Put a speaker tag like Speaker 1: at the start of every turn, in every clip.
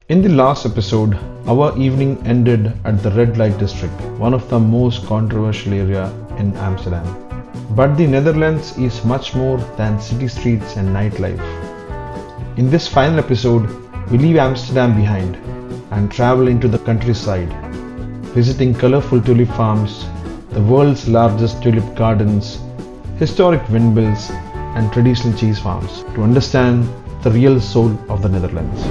Speaker 1: In the last episode, our evening ended at the red light district, one of the most controversial area in Amsterdam. But the Netherlands is much more than city streets and nightlife. In this final episode, we leave Amsterdam behind and travel into the countryside, visiting colorful tulip farms, the world's largest tulip gardens, historic windmills, and traditional cheese farms to understand the real soul of the Netherlands.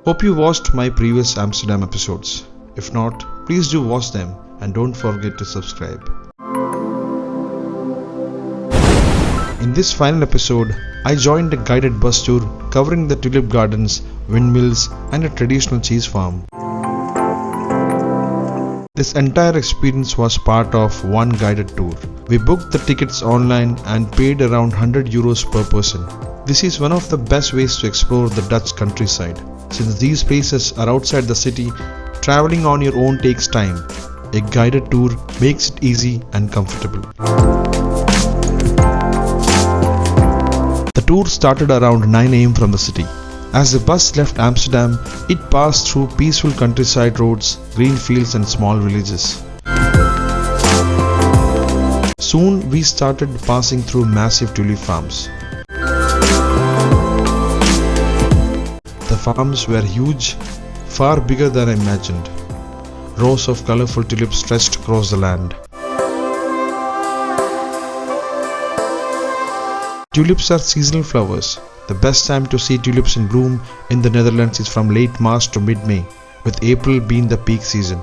Speaker 1: Hope you watched my previous Amsterdam episodes. If not, please do watch them and don't forget to subscribe. In this final episode, I joined a guided bus tour covering the tulip gardens, windmills, and a traditional cheese farm. This entire experience was part of one guided tour. We booked the tickets online and paid around €100 per person. This is one of the best ways to explore the Dutch countryside. Since these places are outside the city, traveling on your own takes time. A guided tour makes it easy and comfortable. The tour started around 9 am from the city. As the bus left Amsterdam, it passed through peaceful countryside roads, green fields and small villages. Soon we started passing through massive tulip farms. The farms were huge, far bigger than I imagined. Rows of colorful tulips stretched across the land. Tulips are seasonal flowers. The best time to see tulips in bloom in the Netherlands is from late March to mid-May, with April being the peak season.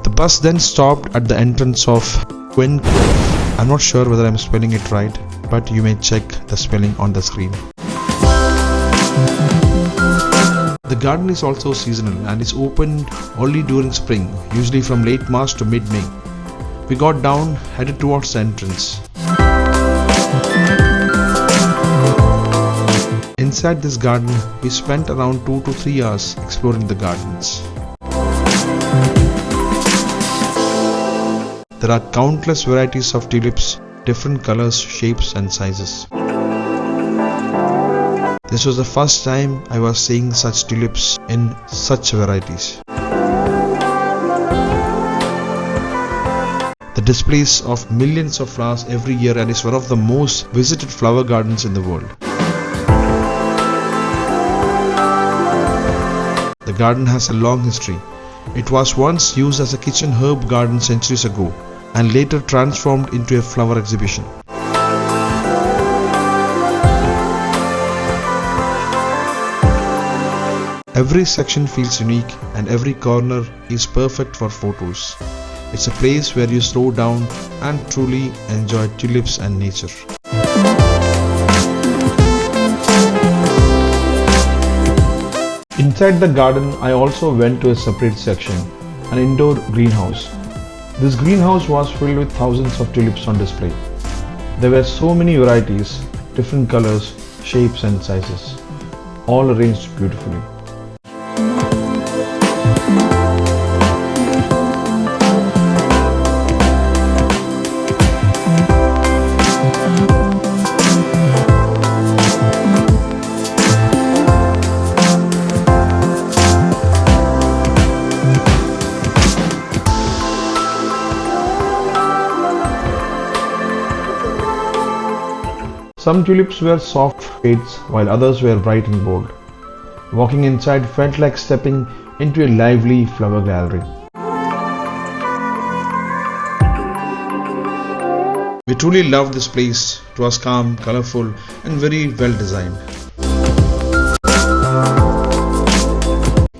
Speaker 1: The bus then stopped at the entrance of Keukenhof. I'm not sure whether I'm spelling it right, but you may check the spelling on the screen. The garden is also seasonal and is opened only during spring, usually from late March to mid-May. We got down, headed towards the entrance. Inside this garden, we spent around 2 to 3 hours exploring the gardens. There are countless varieties of tulips, different colors, shapes and sizes. This was the first time I was seeing such tulips in such varieties. The displays of millions of flowers every year and is one of the most visited flower gardens in the world. The garden has a long history. It was once used as a kitchen herb garden centuries ago, and later transformed into a flower exhibition. Every section feels unique and every corner is perfect for photos. It's a place where you slow down and truly enjoy tulips and nature. Inside the garden, I also went to a separate section, an indoor greenhouse. This greenhouse was filled with thousands of tulips on display. There were so many varieties, different colors, shapes and sizes, all arranged beautifully. Some tulips were soft shades while others were bright and bold. Walking inside felt like stepping into a lively flower gallery. We truly loved this place. It was calm, colorful, and very well designed.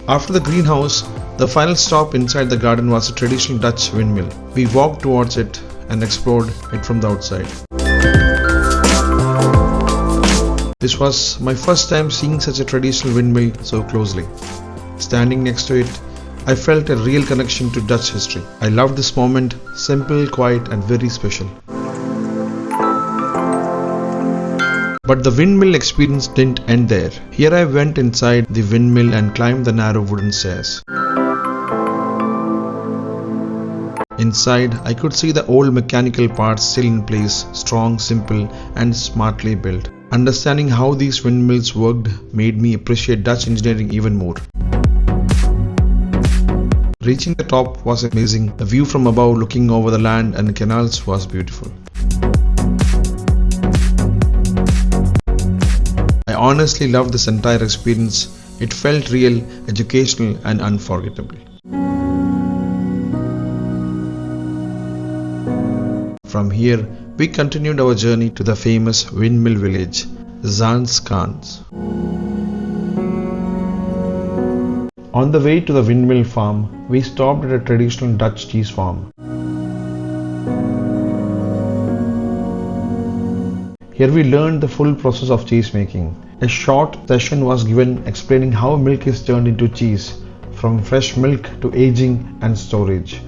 Speaker 1: After the greenhouse, the final stop inside the garden was a traditional Dutch windmill. We walked towards it and explored it from the outside. This was my first time seeing such a traditional windmill so closely. Standing next to it, I felt a real connection to Dutch history. I loved this moment, simple, quiet, and very special. But the windmill experience didn't end there. Here I went inside the windmill and climbed the narrow wooden stairs. Inside, I could see the old mechanical parts still in place, strong, simple, and smartly built. Understanding how these windmills worked made me appreciate Dutch engineering even more. Reaching the top was amazing. The view from above looking over the land and canals was beautiful. I honestly loved this entire experience. It felt real, educational, and unforgettable. From here, we continued our journey to the famous windmill village, Zaanse Schans. On the way to the windmill farm, we stopped at a traditional Dutch cheese farm. Here we learned the full process of cheese making. A short session was given explaining how milk is turned into cheese, from fresh milk to aging and storage.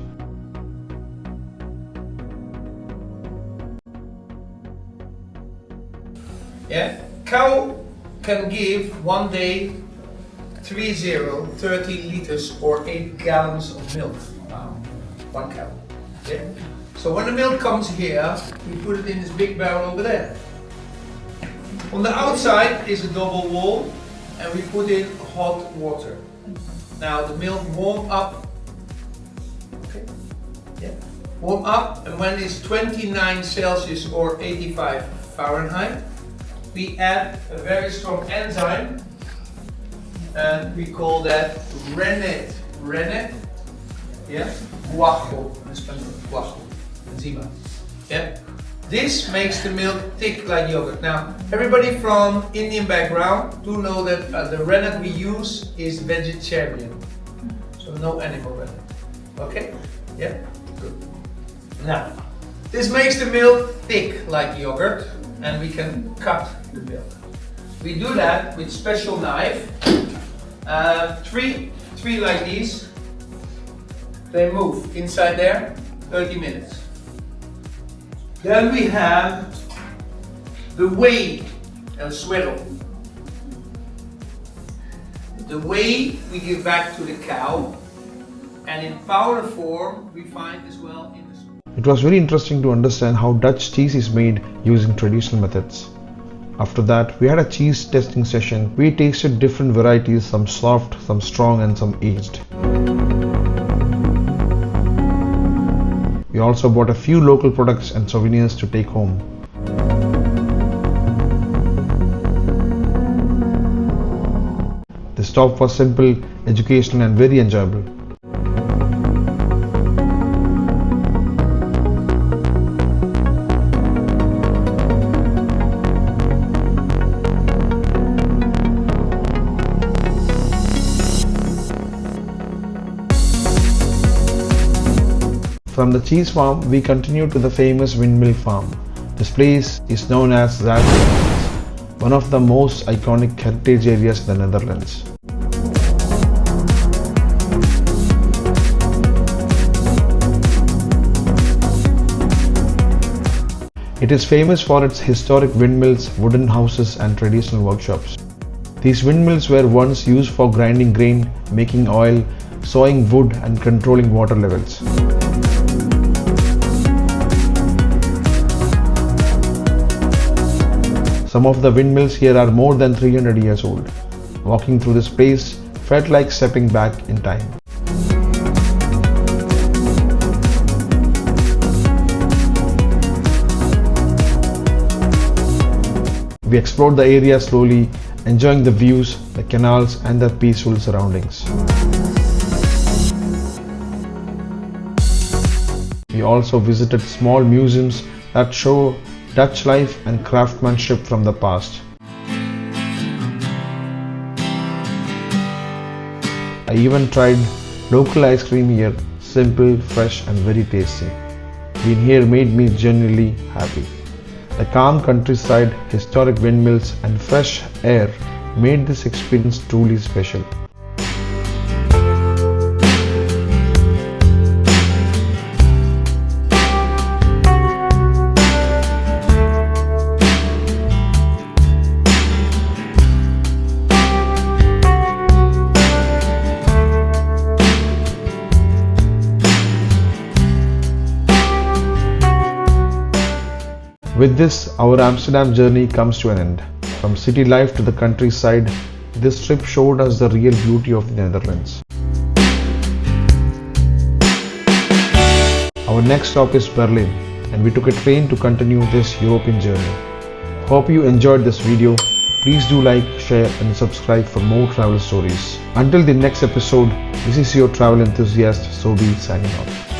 Speaker 2: Yeah, cow can give one day 30 liters or 8 gallons of milk. One cow. Yeah. So when the milk comes here, we put it in this big barrel over there. On the outside is a double wall, and we put in hot water. Now the milk warm up. Okay. Yeah. Warm up, and when it's 29 Celsius or 85 Fahrenheit, we add a very strong enzyme, and we call that rennet. Rennet, yeah, guajo, in Spanish, guajo, enzima. Yeah, this makes the milk thick like yogurt. Now, everybody from Indian background do know that the rennet we use is vegetarian, so no animal rennet. Okay, yeah, good. Now, this makes the milk thick like yogurt, and we can cut the milk. We do that with special knife. Three like these. They move inside there 30 minutes. Then we have the whey and swirl. The whey we give back to the cow, and in powder form we find as well in the.
Speaker 1: It was very interesting to understand how Dutch cheese is made using traditional methods. After that, we had a cheese testing session. We tasted different varieties, some soft, some strong, and some aged. We also bought a few local products and souvenirs to take home. The stop was simple, educational, and very enjoyable. From the cheese farm, we continued to the famous windmill farm. This place is known as Zaanse Schans, one of the most iconic heritage areas in the Netherlands. It is famous for its historic windmills, wooden houses, and traditional workshops. These windmills were once used for grinding grain, making oil, sawing wood, and controlling water levels. Some of the windmills here are more than 300 years old. Walking through this place felt like stepping back in time. We explored the area slowly, enjoying the views, the canals, and the peaceful surroundings. We also visited small museums that show Dutch life and craftsmanship from the past. I even tried local ice cream here, simple, fresh, and very tasty. Being here made me genuinely happy. The calm countryside, historic windmills, and fresh air made this experience truly special. With this, our Amsterdam journey comes to an end. From city life to the countryside, this trip showed us the real beauty of the Netherlands. Our next stop is Berlin, and we took a train to continue this European journey. Hope you enjoyed this video. Please do like, share, and subscribe for more travel stories. Until the next episode, this is your travel enthusiast Sobi signing off.